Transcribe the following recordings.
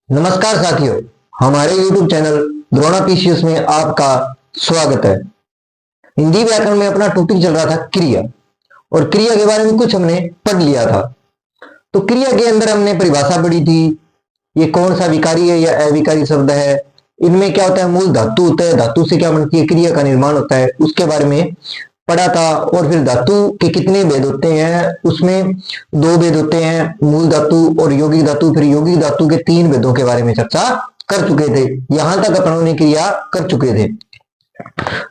नमस्कार साथियों, हमारे YouTube चैनल द्रोणा पीसीएस में आपका स्वागत है। हिंदी व्याकरण में अपना टॉपिक चल रहा था क्रिया, और क्रिया के बारे में कुछ हमने पढ़ लिया था। तो क्रिया के अंदर हमने परिभाषा पढ़ी थी, ये कौन सा विकारी है या अविकारी शब्द है, इनमें क्या होता है, मूल धातु होता है, धातु से क्या बनती है, क्रिया का निर्माण होता है, उसके बारे में पढ़ा था। और फिर धातु के कितने भेद होते हैं, उसमें दो भेद होते हैं, मूल धातु और यौगिक धातु। फिर यौगिक धातु के तीन भेदों के बारे में चर्चा कर चुके थे। यहां तक अपनों ने क्रिया कर चुके थे।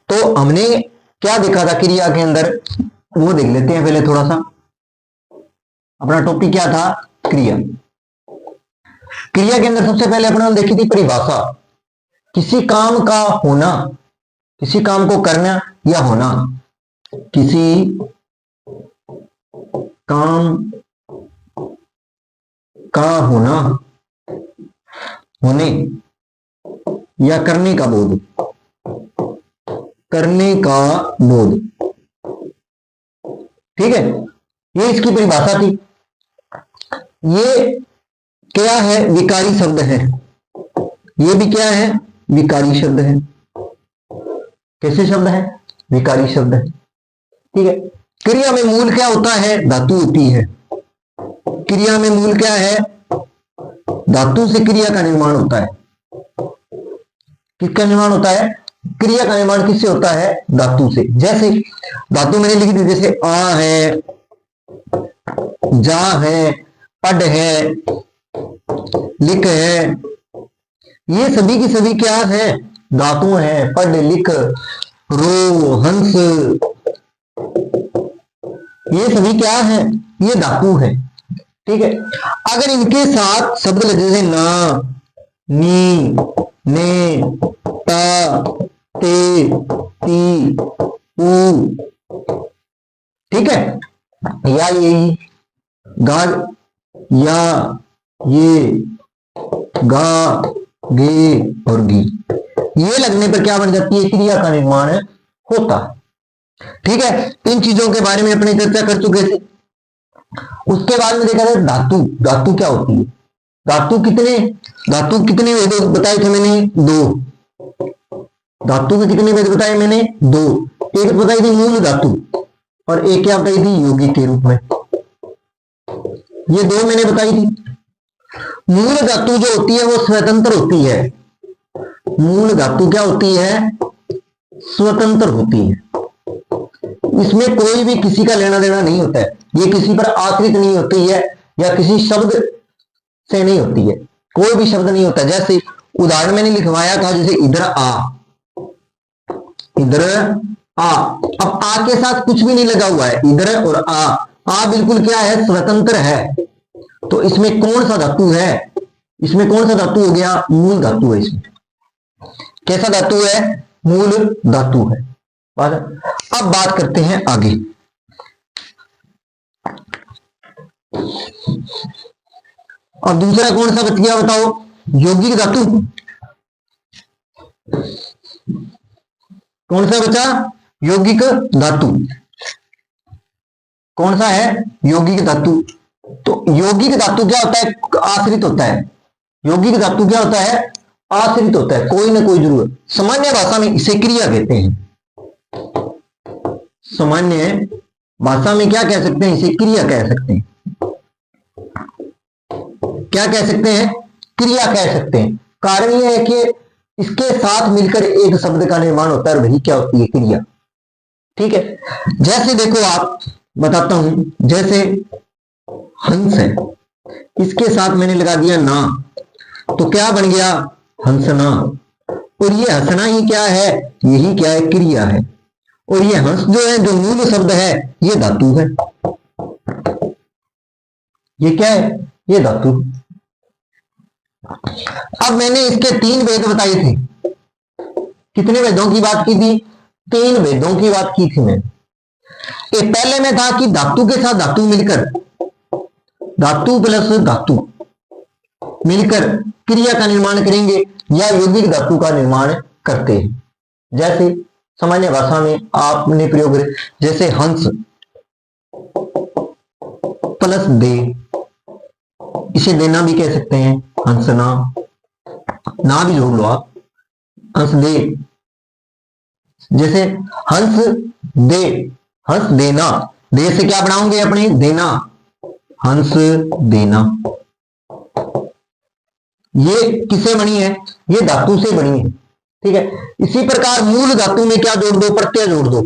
तो हमने क्या देखा था क्रिया के अंदर, वो देख लेते हैं पहले थोड़ा सा। अपना टॉपिक क्या था, क्रिया। क्रिया के अंदर सबसे पहले अपने देखी थी परिभाषा, किसी काम का होना, किसी काम को करना या होना, किसी काम का होना, होने या करने का बोध, करने का बोध। ठीक है, ये इसकी परिभाषा थी। ये क्या है, विकारी शब्द है। ये भी क्या है, विकारी शब्द है। कैसे शब्द है, विकारी शब्द है। ठीक है, क्रिया में मूल क्या होता है, धातु होती है। क्रिया में मूल क्या है, धातु से क्रिया का निर्माण होता है। किसका निर्माण होता है, क्रिया का निर्माण किससे होता है, धातु से। जैसे धातु मैंने लिख दी, जैसे आ है, जा है, पढ़ है, लिख है, ये सभी की सभी क्या है, धातु है। पढ़, लिख, रो, हंस, ये सभी क्या है, ये धातु है। ठीक है, अगर इनके साथ शब्द लगे जैसे ना, नी, ने, ता, ते, ती, उ, ठीक है, या ये गा, या ये गा, गे और गी, ये लगने पर क्या बन जाती है, क्रिया का निर्माण होता है। ठीक है, इन चीजों के बारे में अपनी चर्चा कर चुके थे। उसके बाद में देखा जाए धातु। धातु क्या होती है, धातु कितने भेद बताए थे मैंने, दो। धातु के कितने भेद बताए मैंने, दो। एक बताई थी मूल धातु, और एक क्या बताई थी, यौगिक के रूप में। ये दो मैंने बताई थी। मूल धातु जो होती है वो स्वतंत्र होती है। मूल धातु क्या होती है, स्वतंत्र होती है। इसमें कोई भी किसी का लेना देना नहीं होता है, ये किसी पर आश्रित नहीं होती है, या किसी शब्द से नहीं होती है, कोई भी शब्द नहीं होता। जैसे उदाहरण मैंने लिखवाया था, जैसे इधर आ, इधर आ। अब आ के साथ कुछ भी नहीं लगा हुआ है, इधर और आ बिल्कुल क्या है, स्वतंत्र है। तो इसमें कौन सा धातु है, इसमें कौन सा धातु हो गया, मूल धातु है। इसमें कैसा धातु है, मूल धातु है। अब बात करते हैं आगे। और दूसरा कौन सा बच गया बताओ, यौगिक धातु। कौन सा बचा, यौगिक धातु। कौन सा है, यौगिक धातु। तो यौगिक धातु क्या होता है, आश्रित होता है। यौगिक धातु क्या होता है, आश्रित होता है, कोई ना कोई जरूर। सामान्य भाषा में इसे क्रिया कहते हैं। सामान्य भाषा में क्या कह सकते हैं, इसे क्रिया कह सकते हैं। क्या कह सकते हैं, क्रिया कह सकते हैं। कारण यह है कि इसके साथ मिलकर एक शब्द का निर्माण होता है, वही क्या होती है, क्रिया। ठीक है, जैसे देखो आप बताता हूं, जैसे हंस है, इसके साथ मैंने लगा दिया ना, तो क्या बन गया, हंसना। और ये हंसना ही क्या है, यही क्या है, क्रिया है। और ये हंस जो है, जो मूल शब्द है, ये धातु है। ये क्या है, ये धातु। अब मैंने इसके तीन भेद बताए थे। कितने भेदों की बात की थी, तीन भेदों की बात की थी मैं। पहले में था कि धातु के साथ धातु मिलकर, धातु प्लस धातु मिलकर क्रिया का निर्माण करेंगे, या यौगिक धातु का निर्माण करते हैं। जैसे सामान्य भाषा में आपने प्रयोग करें, जैसे हंस प्लस दे, इसे देना भी कह सकते हैं, हंसना। ना भी जोड़ लो आप, हंस दे। जैसे हंस दे, हंस देना, दे से क्या बनाओगे अपने, देना, हंस देना। ये किससे बनी है, ये धातु से बनी है, ठीक है। इसी प्रकार मूल धातु में क्या जोड़ दो, प्रत्यय जोड़ दो।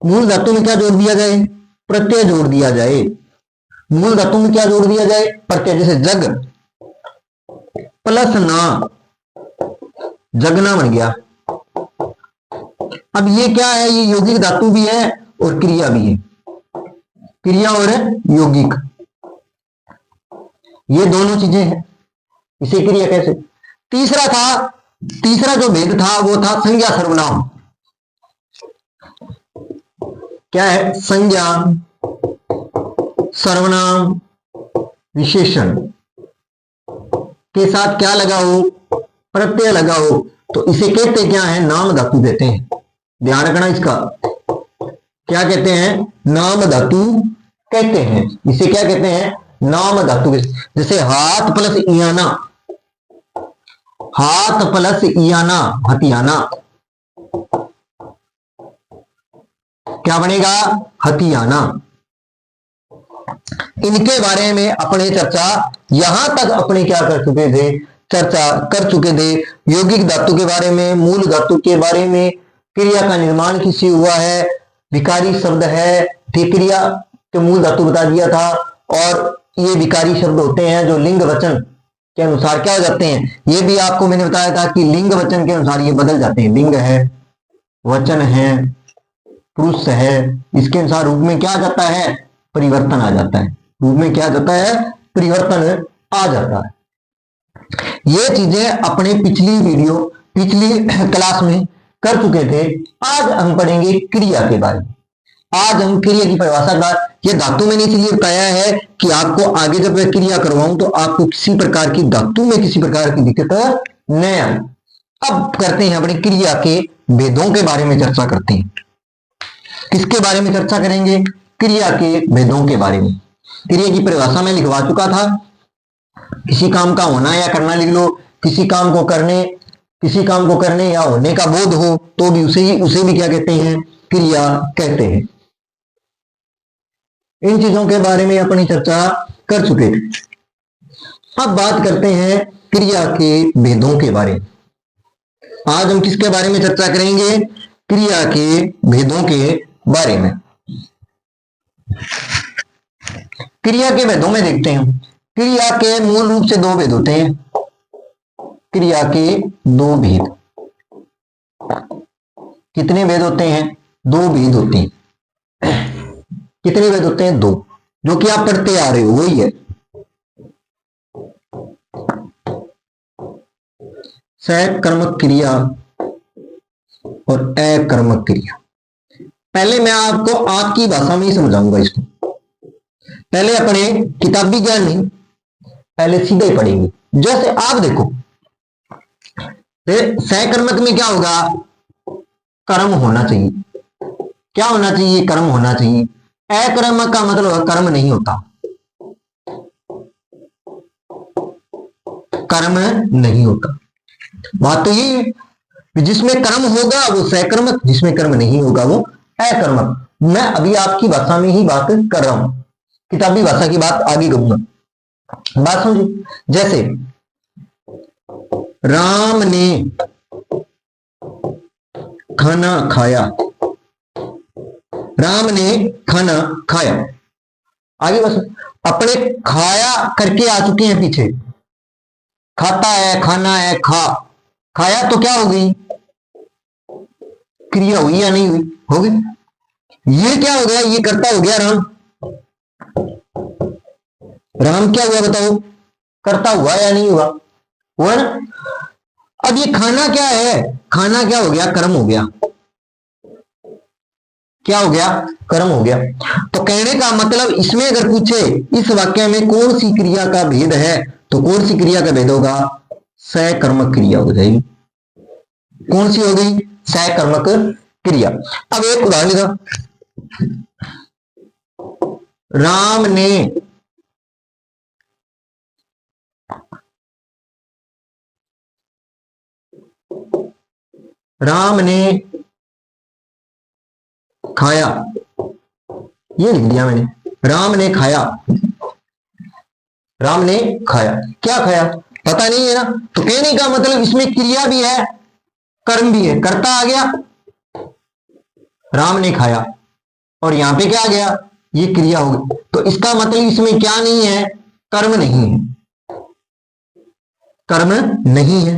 मूल धातु में क्या जोड़ दिया जाए, प्रत्यय जोड़ दिया जाए। मूल धातु में क्या जोड़ दिया जाए, प्रत्यय। जैसे जग प्लस ना, जगना बन गया। अब ये क्या है, ये यौगिक धातु भी है और क्रिया भी है, क्रिया और यौगिक, ये दोनों चीजें हैं। इसे क्रिया कैसे। तीसरा था, तीसरा जो भेद था वो था संज्ञा सर्वनाम। क्या है, संज्ञा सर्वनाम विशेषण के साथ क्या लगाओ, प्रत्यय लगाओ, तो इसे कहते क्या है, नाम धातु कहते हैं। ध्यान रखना इसका, क्या कहते हैं, नाम धातु कहते हैं। इसे क्या कहते हैं, नाम धातु। जैसे हाथ प्लस इयाना, हाथ प्लस इयाना, हथियाना, क्या बनेगा, हथियाना। इनके बारे में अपने चर्चा यहां तक अपने क्या कर चुके थे, चर्चा कर चुके थे। यौगिक धातु के बारे में, मूल धातु के बारे में, क्रिया का निर्माण किससे हुआ है, विकारी शब्द है, क्रिया के मूल धातु बता दिया था। और ये विकारी शब्द होते हैं जो लिंग वचन के अनुसार क्या हो जाते हैं, ये भी आपको मैंने बताया था कि लिंग वचन के अनुसार ये बदल जाते हैं। लिंग है, वचन है, पुरुष है, इसके अनुसार रूप में क्या आ जाता है, परिवर्तन आ जाता है। रूप में क्या आ जाता है, परिवर्तन आ जाता है। ये चीजें अपने पिछली वीडियो, पिछली क्लास में कर चुके थे। आज हम पढ़ेंगे क्रिया के बारे में। आज हम क्रिया की परिभाषा का, ये धातु मैंने इसलिए बताया है कि आपको आगे जब मैं क्रिया करवाऊं तो आपको किसी प्रकार की धातु में किसी प्रकार की दिक्कत न आए। अब करते हैं अपनी क्रिया के भेदों के बारे में चर्चा करते हैं। किसके बारे में चर्चा करेंगे, क्रिया के भेदों के बारे में। क्रिया की परिभाषा में लिखवा चुका था, किसी काम का होना या करना लिख लो। किसी काम को करने, किसी काम को करने या होने का बोध हो तो भी उसे भी क्या कहते हैं, क्रिया कहते हैं। इन चीजों के बारे में अपनी चर्चा कर चुके थे। अब बात करते हैं क्रिया के भेदों के बारे में। आज हम किसके बारे में चर्चा करेंगे, क्रिया के भेदों के बारे में। क्रिया के भेदों में देखते हैं, क्रिया के मूल रूप से दो भेद होते हैं। क्रिया के दो भेद, कितने भेद होते हैं, दो भेद होते हैं। कितने भेद होते हैं, दो, जो कि आप पढ़ते आ रहे हो वही है। सकर्मक क्रिया और अकर्मक क्रिया। पहले मैं आपको आपकी भाषा में ही समझाऊंगा इसको। पहले अपने किताबी ज्ञान नहीं, पहले सीधे ही पढ़ेंगे। जैसे आप देखो, सकर्मक में क्या होगा, कर्म होना चाहिए। क्या होना चाहिए, कर्म होना चाहिए। अकर्मक का मतलब कर्म नहीं होता, कर्म नहीं होता। बात तो ये है, जिसमें कर्म होगा वो सकर्मक, जिसमें कर्म नहीं होगा वो अकर्मक। मैं अभी आपकी भाषा में ही बात कर रहा हूं, किताबी भाषा की बात आगे करूंगा। बात समझिए, जैसे राम ने खाना खाया, राम ने खाना खाया। आगे बस अपने खाया करके आ चुके हैं पीछे, खाता है, खाना है, खाया तो क्या हो गई, क्रिया हुई या नहीं हुई, हो गई। ये क्या हो गया, ये कर्ता हो गया राम। राम क्या हुआ बताओ, कर्ता हुआ या नहीं हुआ, हुआ ना। अब ये खाना क्या है, खाना क्या हो गया, कर्म हो गया। क्या हो गया, कर्म हो गया। तो कहने का मतलब इसमें अगर पूछे इस वाक्य में कौन सी क्रिया का भेद है, तो कौन सी क्रिया का भेद होगा, सकर्मक क्रिया हो जाएगी। कौन सी हो गई, सकर्मक क्रिया। अब एक उदाहरण लिखा, राम ने राम ने खाया, ये लिख दिया मैंने, राम ने खाया। राम ने खाया, क्या खाया पता नहीं है ना, तो कहने का मतलब इसमें क्रिया भी है कर्म भी है, कर्ता आ गया राम ने खाया और यहां पे क्या आ गया, ये क्रिया हो गई, तो इसका मतलब इसमें क्या नहीं है, कर्म नहीं है, कर्म नहीं है।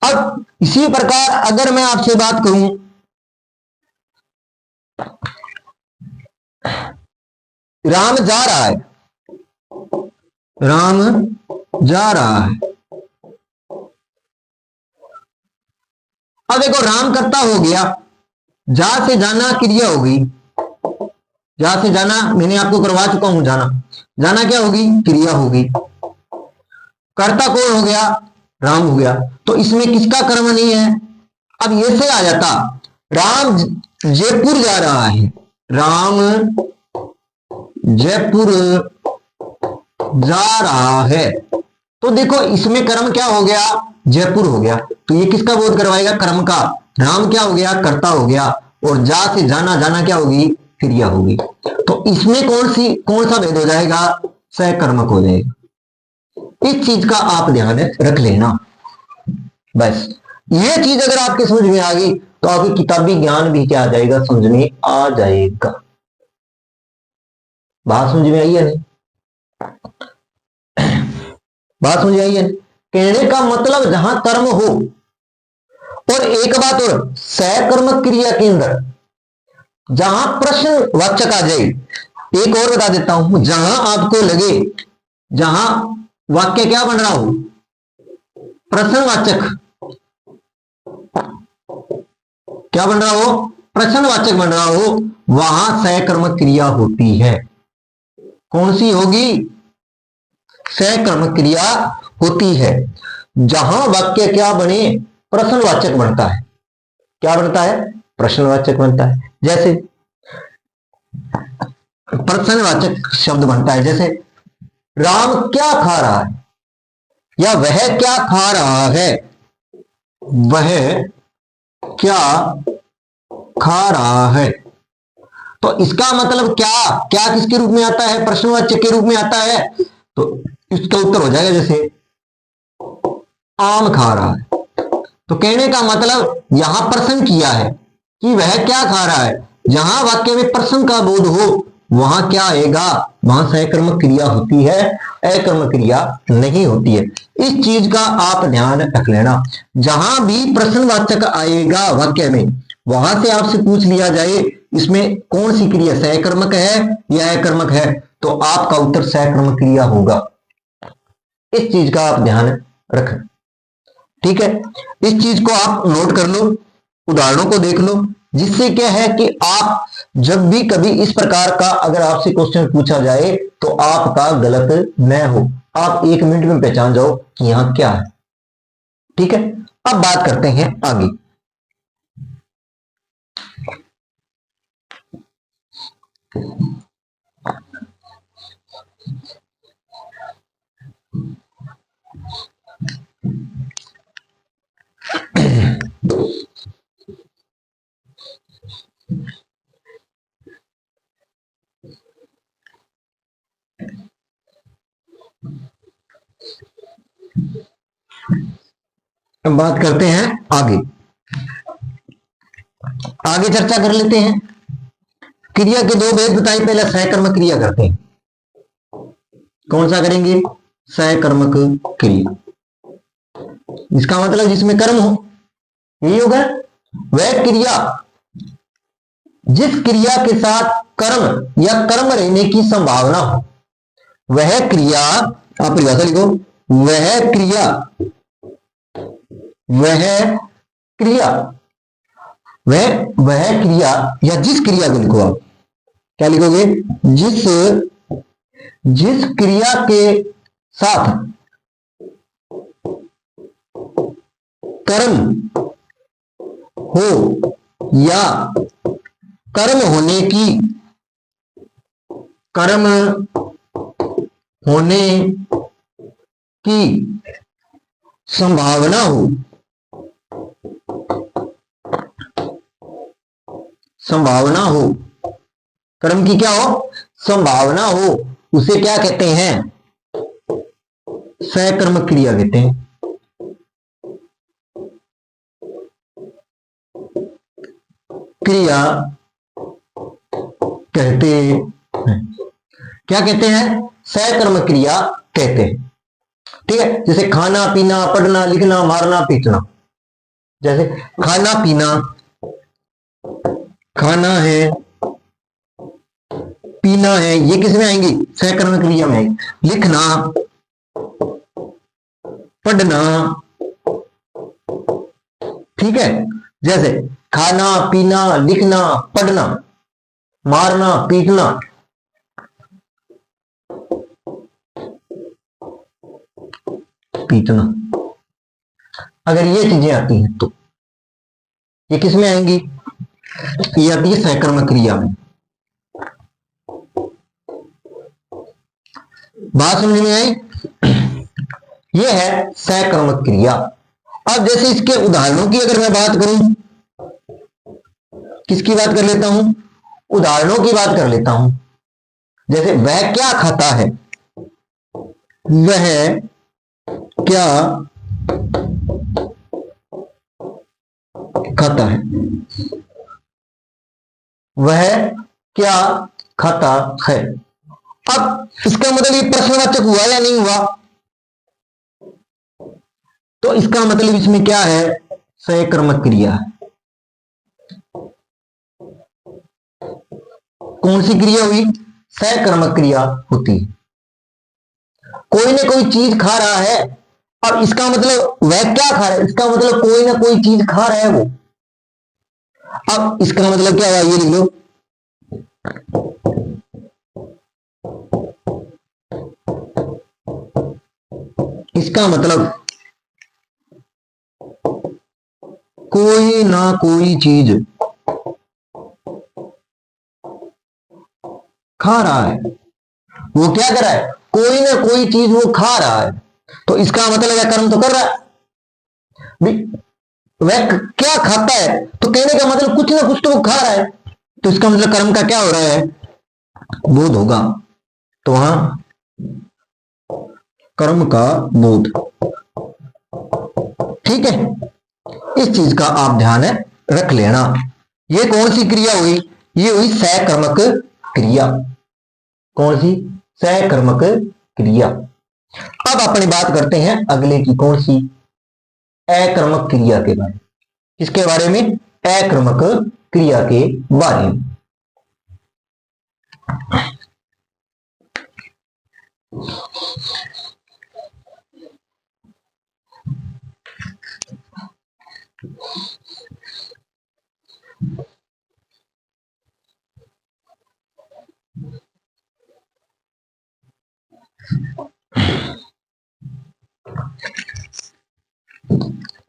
अब इसी प्रकार अगर मैं आपसे बात करूं, राम जा रहा है, राम जा रहा है। अब देखो राम करता हो गया, जा से जाना क्रिया हो गई, जा से जाना मैंने आपको करवा चुका हूं, जाना जाना क्या होगी, क्रिया होगी। कर्ता कौन हो गया, राम हो गया, तो इसमें किसका कर्म नहीं है। अब ये से आ जाता, राम जयपुर जा रहा है, राम जयपुर जा रहा है, तो देखो इसमें कर्म क्या हो गया, जयपुर हो गया, तो ये किसका बोध करवाएगा, कर्म का। राम क्या हो गया, कर्ता हो गया, और जा से जाना, जाना क्या होगी, क्रिया होगी, तो इसमें कौन सा भेद हो जाएगा, सहकर्मक हो जाएगा। इस चीज का आप ध्यान रख लेना, बस ये चीज अगर आपके समझ में आ गई तो आपकी किताबी ज्ञान भी क्या आ जाएगा, समझ में आ जाएगा। बात समझ में आई है नहीं, बात समझ आई है। कहने का मतलब जहां कर्म हो, और एक बात और, सहकर्मक क्रिया के अंदर जहां प्रश्न वाचक आ जाए, एक और बता देता हूं, जहां आपको लगे, जहां वाक्य क्या बन रहा हो, प्रश्नवाचक, क्या बन रहा हो, प्रश्नवाचक बन रहा हो, वहां सहकर्मक क्रिया होती है। कौन सी होगी, सहकर्मक क्रिया होती है। जहां वाक्य क्या बने, प्रश्नवाचक बनता है, क्या बनता है, प्रश्नवाचक बनता है। जैसे प्रश्नवाचक शब्द बनता है, जैसे राम क्या खा रहा है, या वह क्या खा रहा है, वह क्या खा रहा है, तो इसका मतलब क्या, क्या किसके रूप में आता है, प्रश्नवाचक के रूप में आता है, तो इसका उत्तर हो जाएगा जैसे आम खा रहा है, तो कहने का मतलब यहां प्रश्न किया है कि वह क्या खा रहा है, जहां वाक्य में प्रश्न का बोध हो वहां क्या आएगा, वहां सहकर्मक क्रिया होती है, अकर्मक क्रिया नहीं होती है। इस चीज का आप ध्यान रख लेना, जहां भी प्रश्नवाचक आएगा वाक्य में, वहां से आपसे पूछ लिया जाए इसमें कौन सी क्रिया सहकर्मक है या अकर्मक है, तो आपका उत्तर सहकर्मक क्रिया होगा। इस चीज का आप ध्यान रखना, ठीक है। इस चीज को आप नोट कर लो, उदाहरणों को देख लो, जिससे क्या है कि आप जब भी कभी इस प्रकार का अगर आपसे क्वेश्चन पूछा जाए तो आपका गलत न हो, आप 1 मिनट में पहचान जाओ कि यहां क्या है, ठीक है। अब बात करते हैं आगे। अब बात करते हैं आगे, आगे चर्चा कर लेते हैं। क्रिया के दो भेद बताए, पहले सहकर्मक क्रिया करते हैं, कौन सा करेंगे, सहकर्मक क्रिया, इसका मतलब जिसमें कर्म हो, यही होगा। वह क्रिया जिस क्रिया के साथ कर्म या कर्म रहने की संभावना हो, वह क्रिया, आप परिभाषा लिखो, वह क्रिया, वह क्रिया, वह क्रिया या जिस क्रिया को लिखो, आप क्या लिखोगे, जिस क्रिया के साथ कर्म हो या कर्म होने की संभावना हो, संभावना हो, कर्म की क्या हो, संभावना हो, उसे क्या कहते हैं, सकर्मक क्रिया कहते हैं। क्रिया कहते हैं, क्या कहते हैं, सकर्मक क्रिया कहते हैं। ठीक है, जैसे खाना पीना, पढ़ना लिखना, मारना पीटना। जैसे खाना पीना, खाना है, पीना है, ये किस में आएंगी, सकर्मक क्रिया में आएंगी। लिखना, पढ़ना, ठीक है, जैसे खाना पीना लिखना पढ़ना, मारना पीटना, पीटना, अगर ये चीजें आती हैं तो ये किस में आएंगी, ये आती है सकर्मक क्रिया में। बात समझ में आई, ये है सकर्मक क्रिया। अब जैसे इसके उदाहरणों की अगर मैं बात करूं, किसकी बात कर लेता हूं, उदाहरणों की बात कर लेता हूं। जैसे वह क्या खाता है, वह क्या खाता है, वह क्या खाता है। अब इसका मतलब ये प्रश्नवाचक हुआ या नहीं हुआ, तो इसका मतलब इसमें क्या है, सकर्मक क्रिया है। कौन सी क्रिया हुई, सकर्मक क्रिया होती है। कोई ना कोई चीज खा रहा है, अब इसका मतलब वह क्या खा रहा है, इसका मतलब कोई ना कोई चीज खा रहा है वो। अब इसका मतलब क्या हुआ, ये लिख लो, इसका मतलब कोई ना कोई चीज खा रहा है, वो क्या कर रहा है, कोई ना कोई चीज वो खा रहा है, तो इसका मतलब वह कर्म तो कर रहा है। वह क्या खाता है, तो कहने का मतलब कुछ ना कुछ तो वो खा रहा है, तो इसका मतलब कर्म का क्या हो रहा है, बोध होगा। तो वहां कर्म का बोध, ठीक है, इस चीज का आप ध्यान रख लेना। ये कौन सी क्रिया हुई, ये हुई सकर्मक क्रिया। कौन सी, सकर्मक क्रिया। अब अपनी बात करते हैं अगले की, कौन सी, अकर्मक क्रिया के बारे में। किसके बारे में, अकर्मक क्रिया के बारे में।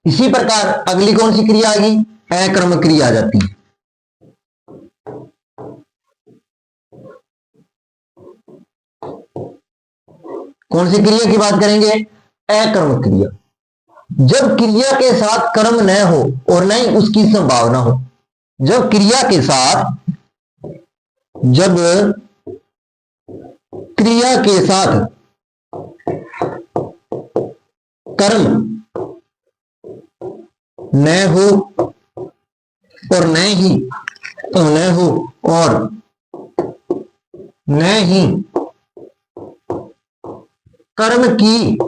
इसी प्रकार अगली कौन सी क्रिया आ गई, अकर्मक क्रिया आ जाती है। कौन सी क्रिया की बात करेंगे, अकर्मक क्रिया। जब क्रिया के साथ कर्म न हो और न ही उसकी संभावना हो, जब क्रिया के साथ, जब क्रिया के साथ कर्म न हो और न ही, न हो और न ही कर्म की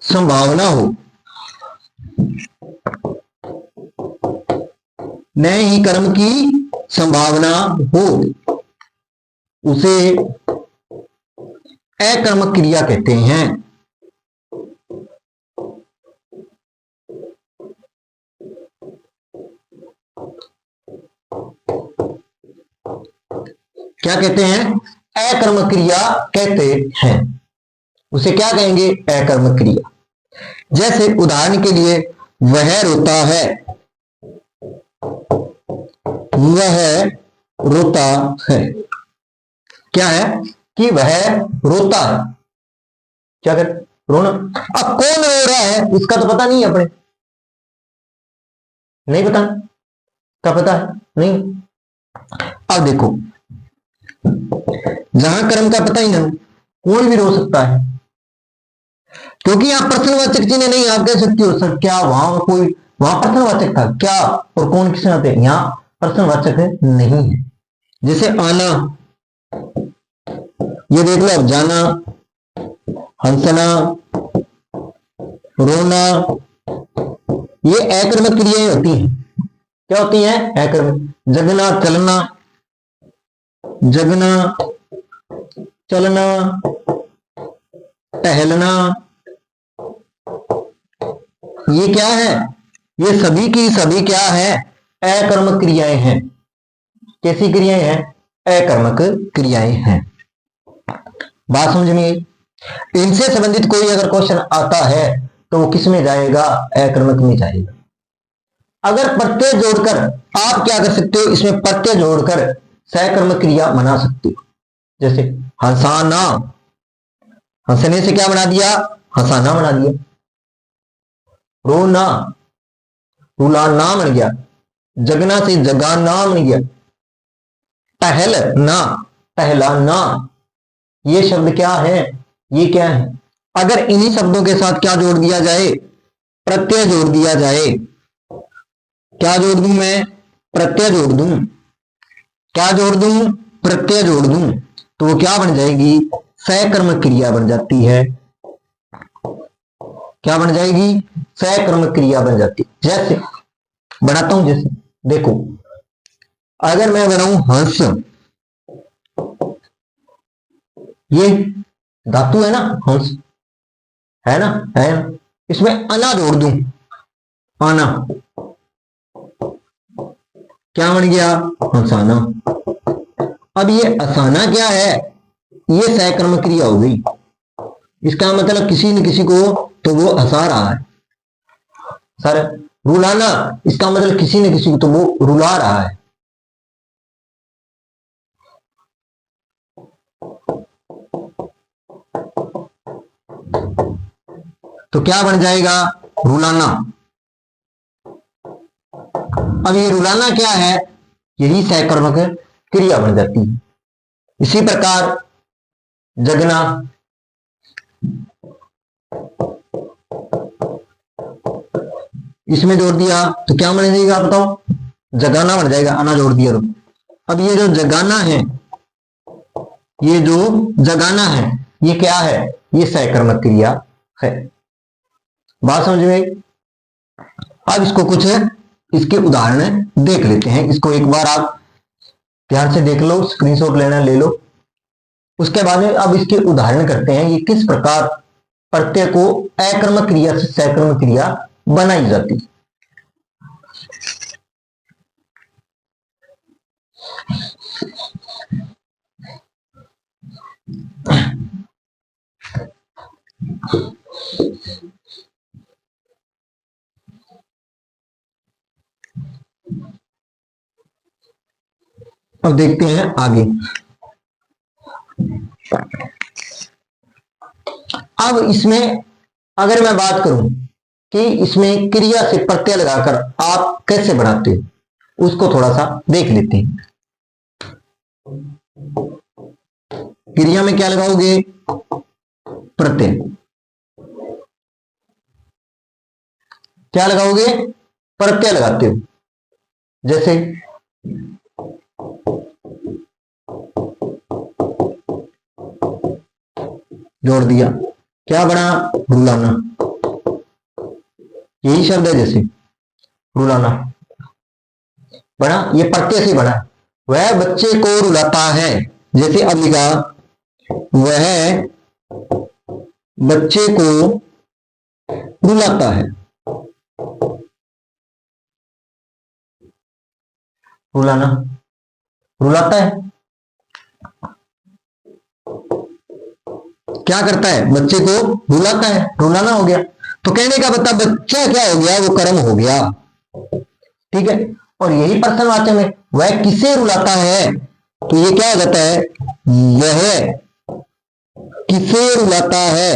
संभावना हो, न ही कर्म की संभावना हो, उसे अकर्मक क्रिया कहते हैं। क्या कहते हैं, अकर्मक क्रिया कहते हैं, उसे क्या कहेंगे, अकर्मक क्रिया। जैसे उदाहरण के लिए, वह रोता है, वह रोता है, क्या है कि वह रोता है, क्या कर, रोना। अब कौन रो रहा है इसका तो पता नहीं है अपने, नहीं पता, क्या पता है नहीं। अब देखो, जहां कर्म का पता ही ना, कोई भी रो सकता है, क्योंकि यहां प्रश्नवाचक चिन्ह नहीं। आप कह सकते हो सर क्या वहां कोई, वहां प्रश्नवाचक था क्या और कौन किसने आते, यहां प्रश्नवाचक नहीं है। जैसे आना, ये देख लो, अब जाना, हंसना, रोना, ये अकर्मक क्रियाएं होती हैं। क्या होती हैं? अकर्मक। जगना, चलना, जगना, चलना, टहलना, ये क्या है? ये सभी की सभी क्या है? अकर्मक क्रियाएं हैं। कैसी क्रियाएं हैं? अकर्मक क्रियाएं हैं। बात समझ में आई? इनसे संबंधित कोई अगर क्वेश्चन आता है तो वो किस में जाएगा? अकर्मक में जाएगा। अगर प्रत्यय जोड़कर आप क्या कर सकते हो, इसमें प्रत्यय जोड़कर सकर्मक क्रिया बना सकते हो। जैसे हंसाना, हंसने से क्या बना दिया? हंसाना बना दिया। रोना, रुलाना बन गया। जगना से जगाना बन गया। टहलना, टहलाना, ये शब्द क्या है? ये क्या है? अगर इन्हीं शब्दों के साथ क्या जोड़ दिया जाए? प्रत्यय जोड़ दिया जाए। क्या जोड़ दूं मैं? प्रत्यय जोड़ दूं। क्या जोड़ दूं? प्रत्यय जोड़ दूं, तो वो क्या बन जाएगी? सकर्मक क्रिया बन जाती है। क्या बन जाएगी? सकर्मक क्रिया बन जाती है। जैसे बनाता हूं, जैसे देखो, अगर मैं बनाऊं हंस, ये धातु है ना, हंस है ना, है ना, इसमें अना जोड़ दूं, आना, क्या बन गया? हंसाना। अब ये असाना क्या है? ये सकर्मक क्रिया हो गई। इसका मतलब किसी न किसी को तो वो हंसा रहा है। सर रुलाना, इसका मतलब किसी न किसी को तो वो रुला रहा है। तो क्या बन जाएगा? रुलाना। अब ये रुलाना क्या है? यही सकर्मक क्रिया बन जाती है। इसी प्रकार जगना, इसमें जोड़ दिया तो क्या बन जाएगा बताओ? जगाना बन जाएगा, आना जोड़ दिया तो। अब ये जो जगाना है, ये जो जगाना है, ये क्या है? ये सकर्मक क्रिया है। बात समझ में आई? अब इसको कुछ इसके उदाहरण देख लेते हैं। इसको एक बार आप ध्यान से देख लो, स्क्रीनशॉट लेना ले लो। उसके बाद में अब इसके उदाहरण करते हैं, ये किस प्रकार प्रत्यय को अकर्मक क्रिया से सकर्मक क्रिया बनाई जाती है। अब देखते हैं आगे। अब इसमें अगर मैं बात करूं कि इसमें क्रिया से प्रत्यय लगाकर आप कैसे बनाते हो, उसको थोड़ा सा देख लेते हैं। क्रिया में क्या लगाओगे? प्रत्यय। क्या लगाओगे? प्रत्यय लगाते हो। जैसे जोड़ दिया, क्या बना? रुलाना। यही शब्द है, जैसे रुलाना बना, ये प्रत्यय से बना। वह बच्चे को रुलाता है। जैसे अब लिखा, वह बच्चे को रुलाता है। रुलाना, रुलाता है, क्या करता है? बच्चे को रुलाता है, रुलाना हो गया। तो कहने का मतलब बच्चा क्या हो गया? वो कर्म हो गया। ठीक है। और यही प्रश्नवाचक में वह किसे रुलाता है, तो ये क्या हो जाता है? वह किसे रुलाता है।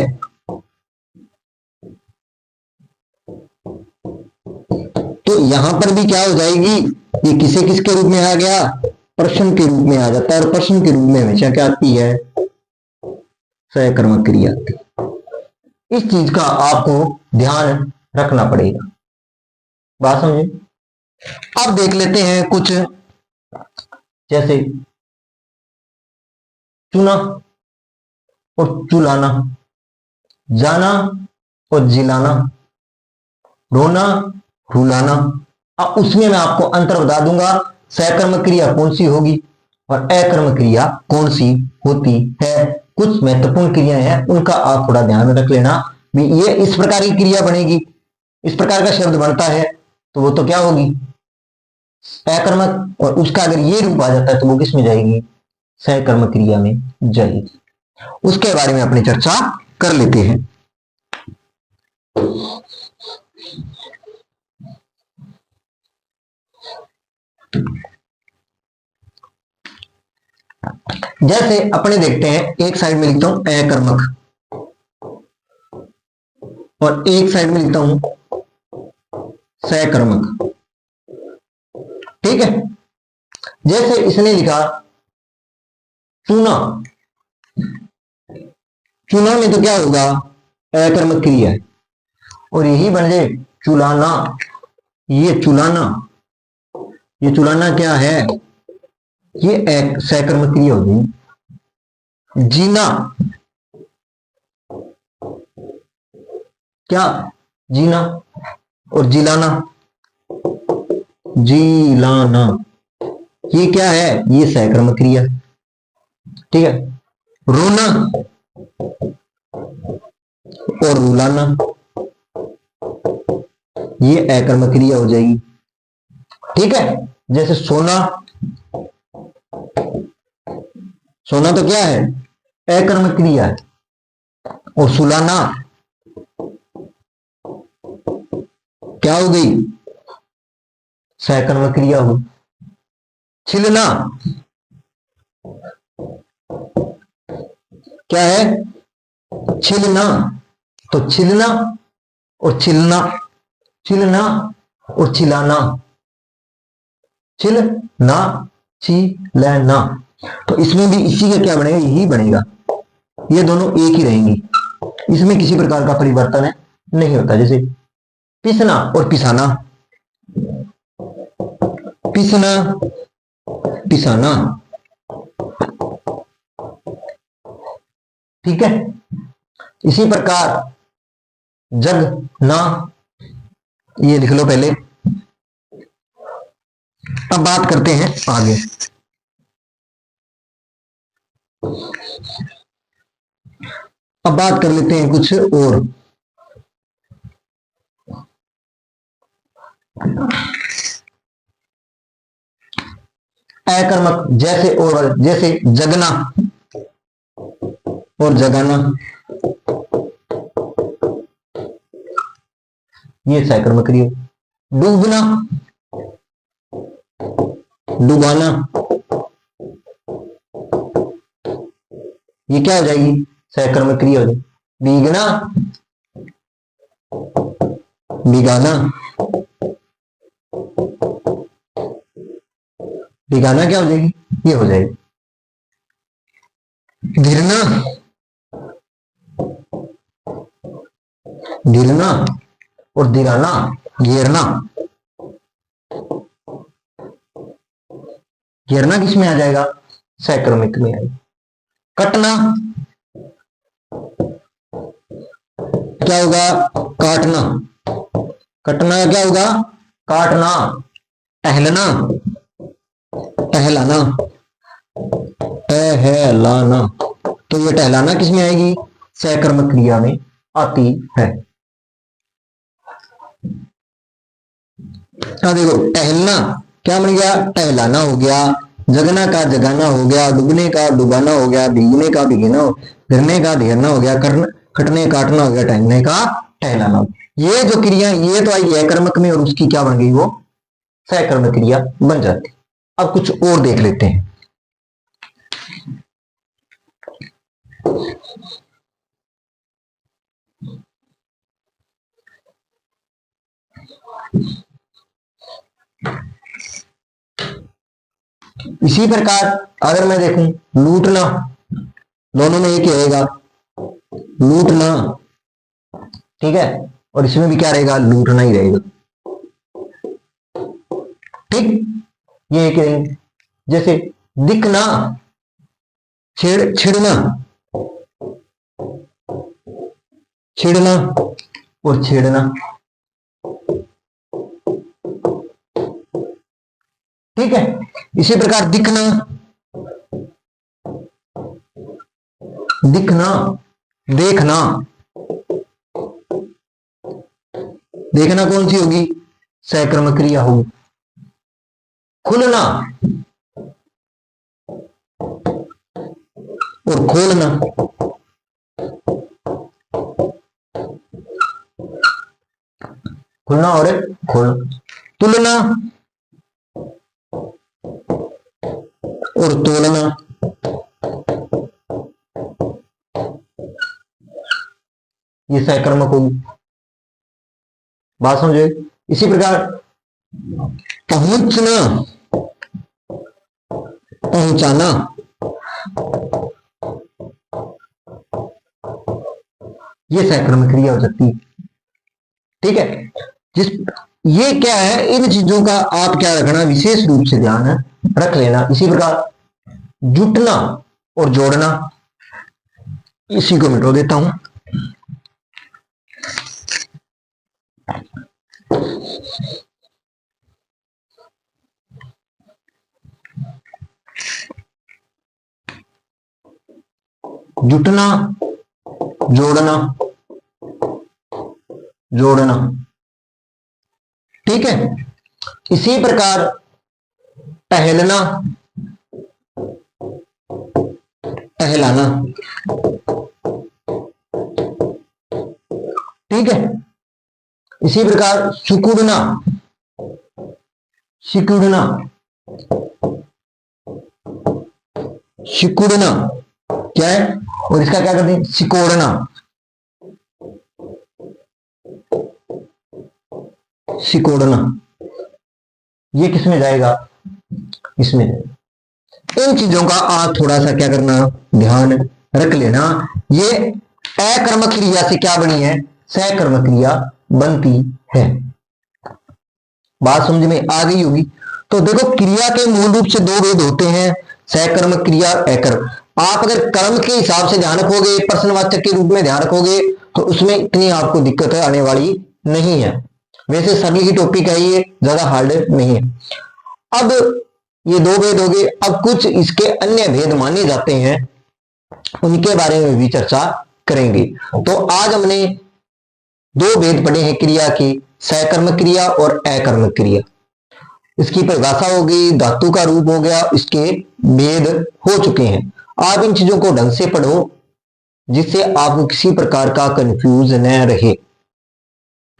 यहां पर भी क्या हो जाएगी, ये किसे किसके रूप में आ गया, प्रश्न के रूप में आ जाता है। और प्रश्न के रूप में हमेशा क्या आती है, सहकर्मक क्रिया। इस चीज का आपको ध्यान रखना पड़ेगा, बात समझे। अब देख लेते हैं कुछ, जैसे चुना और चुलाना, जाना और जिलाना, रोना रुलाना। अब उसमें मैं आपको अंतर बता दूंगा, सहकर्मक क्रिया कौन सी होगी और अकर्मक क्रिया कौन सी होती है। कुछ महत्वपूर्ण क्रियाएं हैं, उनका आप थोड़ा ध्यान रख लेना भी। ये इस प्रकार की क्रिया बनेगी, इस प्रकार का शब्द बनता है तो वो तो क्या होगी, अकर्मक। और उसका अगर ये रूप आ जाता है तो वो किस में जाएगी, सहकर्मक क्रिया में जाएगी। उसके बारे में अपनी चर्चा कर लेते हैं। जैसे अपने देखते हैं, एक साइड में लिखता हूं अकर्मक और एक साइड में लिखता हूं सहकर्मक, ठीक है। जैसे इसने लिखा चूना, चूना में तो क्या होगा, अकर्मक क्रिया है। और यही बन जाए चुलाना, ये चुलाना, ये चुलाना क्या है, ये एक सहकर्मक क्रिया होगी। जीना, क्या, जीना। और जिलाना, जिलाना, ये क्या है, ये सहकर्मक क्रिया, ठीक है। रोना और रुलाना, ये अकर्मक क्रिया हो जाएगी, ठीक है। जैसे सोना, सोना तो क्या है, अकर्मक क्रिया है। और सुलाना क्या हो गई, सहकर्मक क्रिया हो। छिलना क्या है, छिलना। तो छिलना और छिलना, छिलना और छिलाना, छिलना छिलना। तो इसमें भी इसी का क्या बनेगा, यही बनेगा, ये दोनों एक ही रहेंगी, इसमें किसी प्रकार का परिवर्तन नहीं होता। जैसे पिसना और पिसाना, पिसना पिसाना, ठीक है। इसी प्रकार जगना, ये लिख लो पहले। अब बात करते हैं आगे। अब बात कर लेते हैं कुछ और। अकर्मक जैसे और, जैसे जगना और जगाना, ये सहकर्मक क्रिया। डूबना, डुबाना, ये क्या हो जाएगी, सहकर्मक क्रिया हो जाएगी। भीगना, भिगाना, भिगाना क्या हो जाएगी, ये हो जाएगी। घिरना, ढिलना और दिलाना, घेरना। घेरना किस में आ जाएगा, सहकर्मक में आएगा। कटना क्या होगा, काटना, कटना क्या होगा, काटना। टहलना, टहलाना, टहलाना, तो ये टहलाना किस में आएगी, सहकर्मक क्रिया में आती है। देखो टहलना क्या बन गया, टहलाना हो गया। जगना का जगाना हो गया, डूबने का डुबाना हो गया, भीगने का भिगना, गिरने का ढेरना हो गया, कटने काटना हो गया, टहलने का टहलाना। ये जो क्रिया ये तो आई अकर्मक में, और उसकी क्या बन गई, वो सहकर्मक क्रिया बन जाती। अब कुछ और देख लेते हैं। इसी प्रकार अगर मैं देखूं लूटना, दोनों में एक ही रहेगा लूटना, ठीक है, और इसमें भी क्या रहेगा लूटना ही रहेगा, ठीक, ये एक रहेंगे। जैसे दिखना, छिड़ना, छिड़ना और छेड़ना, ठीक है। इसी प्रकार दिखना, दिखना, देखना, देखना कौन सी होगी, सहकर्मक क्रिया होगी। खुलना और खोलना, खुलना और खोलना। तुलना और तोलना, ये सहकर्मक होगी, बात समझे। इसी प्रकार पहुंचना, पहुंचाना, ये सहकर्मक क्रिया हो सकती है, ठीक है। ये क्या है, इन चीजों का आप क्या रखना, विशेष रूप से ध्यान रख लेना। इसी प्रकार जुटना और जोड़ना, इसी को मिटा देता हूं। जुटना, जोड़ना, जोड़ना, ठीक है। इसी प्रकार टहलना, टहलाना, ठीक है। इसी प्रकार सिकुड़ना, सिकुड़ना, सिकुड़ना क्या है, और इसका क्या करते हैं, सिकोड़ना, सिकोड़ना, ये किसमें जाएगा, इसमें जाएगा। इन चीजों का आप थोड़ा सा क्या करना, ध्यान रख लेना। ये अकर्मक क्रिया से क्या बनी है, सहकर्मक क्रिया बनती है। बात समझ में आ गई होगी। तो देखो क्रिया के मूल रूप से दो भेद होते हैं, सहकर्मक क्रिया, अकर्म। आप अगर कर्म के हिसाब से ध्यान रखोगे, प्रश्नवाचक के रूप में ध्यान रखोगे, तो उसमें इतनी आपको दिक्कत आने वाली नहीं है। वैसे सरल ही टॉपिक है, ये ज्यादा हार्ड नहीं है। अब ये दो भेद हो गए, अब कुछ इसके अन्य भेद माने जाते हैं, उनके बारे में भी चर्चा करेंगे। तो आज हमने दो भेद पढ़े हैं क्रिया के, सहकर्मक क्रिया और अकर्मक क्रिया। इसकी परिभाषा हो गई, धातु का रूप हो गया, इसके भेद हो चुके हैं। आप इन चीजों को ढंग से पढ़ो, जिससे आपको किसी प्रकार का कंफ्यूज न रहे।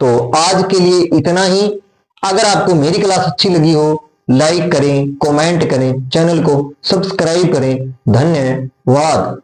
तो आज के लिए इतना ही। अगर आपको मेरी क्लास अच्छी लगी हो, लाइक करें, कमेंट करें, चैनल को सब्सक्राइब करें। धन्यवाद।